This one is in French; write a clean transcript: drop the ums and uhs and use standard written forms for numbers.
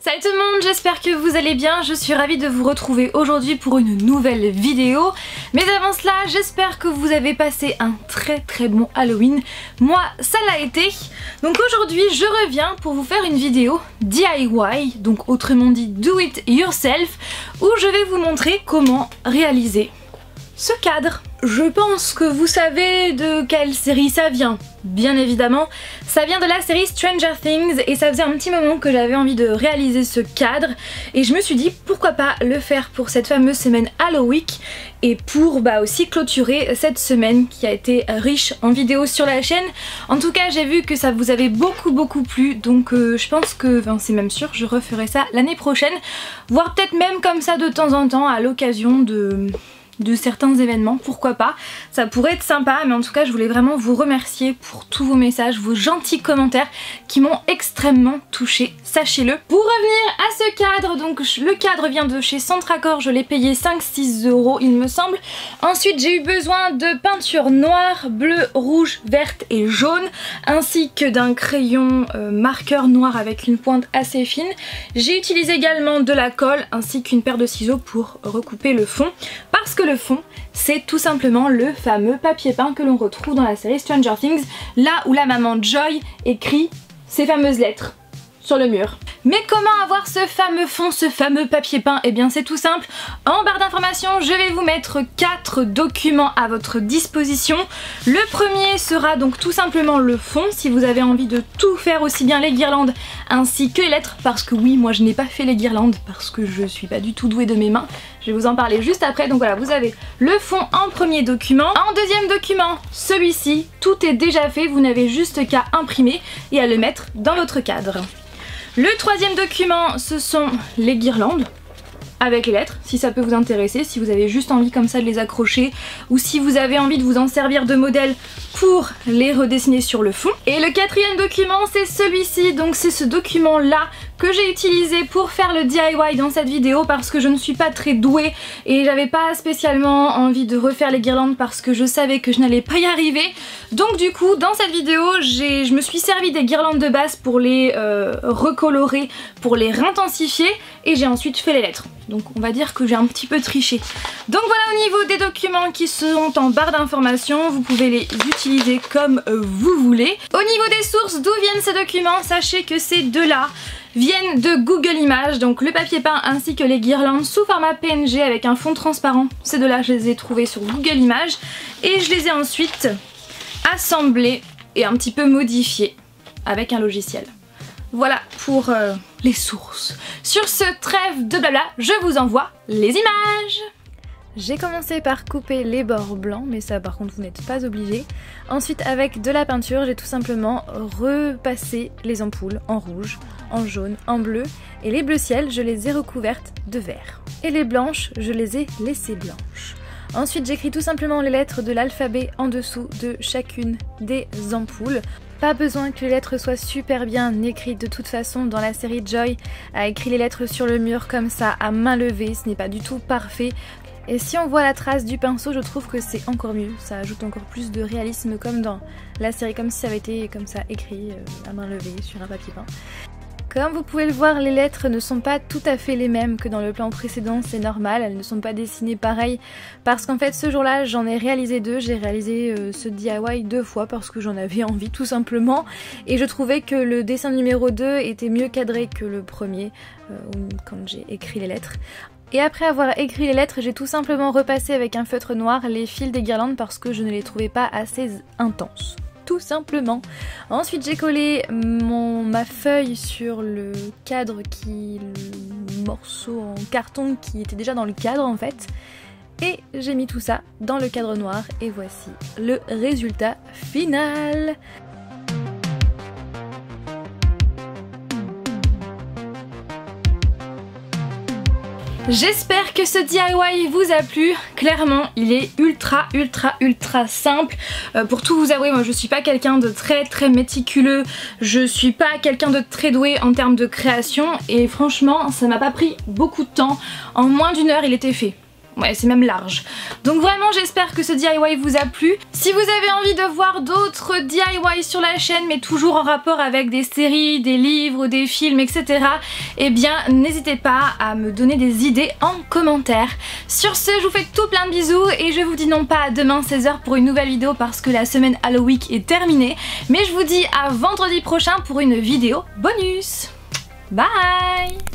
Salut tout le monde, j'espère que vous allez bien, je suis ravie de vous retrouver aujourd'hui pour une nouvelle vidéo. Mais avant cela, j'espère que vous avez passé un très bon Halloween. Moi, ça l'a été. Donc aujourd'hui, je reviens pour vous faire une vidéo DIY, donc autrement dit Do It Yourself, où je vais vous montrer comment réaliser ce cadre. Je pense que vous savez de quelle série ça vient. Bien évidemment, ça vient de la série Stranger Things et ça faisait un petit moment que j'avais envie de réaliser ce cadre et je me suis dit pourquoi pas le faire pour cette fameuse semaine Halloween et pour aussi clôturer cette semaine qui a été riche en vidéos sur la chaîne. En tout cas, j'ai vu que ça vous avait beaucoup plu, donc je pense que, c'est même sûr, je referai ça l'année prochaine, voire peut-être même comme ça de temps en temps à l'occasion de certains événements, pourquoi pas, ça pourrait être sympa. Mais en tout cas je voulais vraiment vous remercier pour tous vos messages, vos gentils commentaires qui m'ont extrêmement touchée, sachez-le. Pour revenir à ce cadre, donc le cadre vient de chez Centracor, je l'ai payé 5-6 € il me semble. Ensuite j'ai eu besoin de peinture noire, bleue, rouge, verte et jaune, ainsi que d'un crayon marqueur noir avec une pointe assez fine. J'ai utilisé également de la colle ainsi qu'une paire de ciseaux pour recouper le fond, parce que le fond, c'est tout simplement le fameux papier peint que l'on retrouve dans la série Stranger Things, là où la maman Joy écrit ces fameuses lettres sur le mur. Mais comment avoir ce fameux fond, ce fameux papier peint? Eh bien c'est tout simple, en barre d'informations je vais vous mettre 4 documents à votre disposition. Le premier sera donc tout simplement le fond, si vous avez envie de tout faire, aussi bien les guirlandes ainsi que les lettres, parce que oui, moi je n'ai pas fait les guirlandes parce que je suis pas du tout douée de mes mains. Je vais vous en parler juste après. Donc voilà, vous avez le fond en premier document. En deuxième document, celui-ci, tout est déjà fait, vous n'avez juste qu'à imprimer et à le mettre dans votre cadre. Le troisième document, ce sont les guirlandes avec les lettres, si ça peut vous intéresser, si vous avez juste envie comme ça de les accrocher ou si vous avez envie de vous en servir de modèle pour les redessiner sur le fond. Et le quatrième document, c'est celui-ci, donc c'est ce document là que j'ai utilisé pour faire le DIY dans cette vidéo parce que je ne suis pas très douée et j'avais pas spécialement envie de refaire les guirlandes parce que je savais que je n'allais pas y arriver. Donc du coup dans cette vidéo je me suis servi des guirlandes de base pour les recolorer, pour les réintensifier, et j'ai ensuite fait les lettres. Donc on va dire que j'ai un petit peu triché. Donc voilà, au niveau des documents qui sont en barre d'informations, vous pouvez les utiliser comme vous voulez. Au niveau des sources, d'où viennent ces documents? Sachez que ces deux-là viennent de Google Images, donc le papier peint ainsi que les guirlandes sous format PNG avec un fond transparent. Ces deux-là, je les ai trouvés sur Google Images et je les ai ensuite assemblés et un petit peu modifiés avec un logiciel. Voilà pour les sources. Sur ce, trêve de blabla, je vous envoie les images. J'ai commencé par couper les bords blancs, mais ça par contre vous n'êtes pas obligé. Ensuite avec de la peinture, j'ai tout simplement repassé les ampoules en rouge, en jaune, en bleu, et les bleus ciel, je les ai recouvertes de vert. Et les blanches, je les ai laissées blanches. Ensuite j'écris tout simplement les lettres de l'alphabet en dessous de chacune des ampoules. Pas besoin que les lettres soient super bien écrites, de toute façon dans la série Joy a écrit les lettres sur le mur comme ça à main levée, ce n'est pas du tout parfait. Et si on voit la trace du pinceau, je trouve que c'est encore mieux, ça ajoute encore plus de réalisme comme dans la série, comme si ça avait été comme ça écrit à main levée sur un papier peint. Comme vous pouvez le voir, les lettres ne sont pas tout à fait les mêmes que dans le plan précédent, c'est normal, elles ne sont pas dessinées pareil parce qu'en fait ce jour-là j'en ai réalisé deux, j'ai réalisé ce DIY 2 fois parce que j'en avais envie tout simplement, et je trouvais que le dessin numéro 2 était mieux cadré que le premier quand j'ai écrit les lettres. Et après avoir écrit les lettres, j'ai tout simplement repassé avec un feutre noir les fils des guirlandes parce que je ne les trouvais pas assez intenses. Tout simplement. Ensuite j'ai collé ma feuille sur le cadre, le morceau en carton qui était déjà dans le cadre en fait, et j'ai mis tout ça dans le cadre noir et voici le résultat final. J'espère que ce DIY vous a plu. Clairement il est ultra simple. Pour tout vous avouer, moi je suis pas quelqu'un de très méticuleux, je suis pas quelqu'un de très doué en termes de création, et franchement ça m'a pas pris beaucoup de temps. En moins d'1 heure il était fait. Ouais, c'est même large. Donc vraiment j'espère que ce DIY vous a plu. Si vous avez envie de voir d'autres DIY sur la chaîne mais toujours en rapport avec des séries, des livres, des films, etc. eh bien n'hésitez pas à me donner des idées en commentaire. Sur ce, je vous fais tout plein de bisous et je vous dis non pas à demain 16h pour une nouvelle vidéo parce que la semaine Halloween est terminée, mais je vous dis à vendredi prochain pour une vidéo bonus. Bye!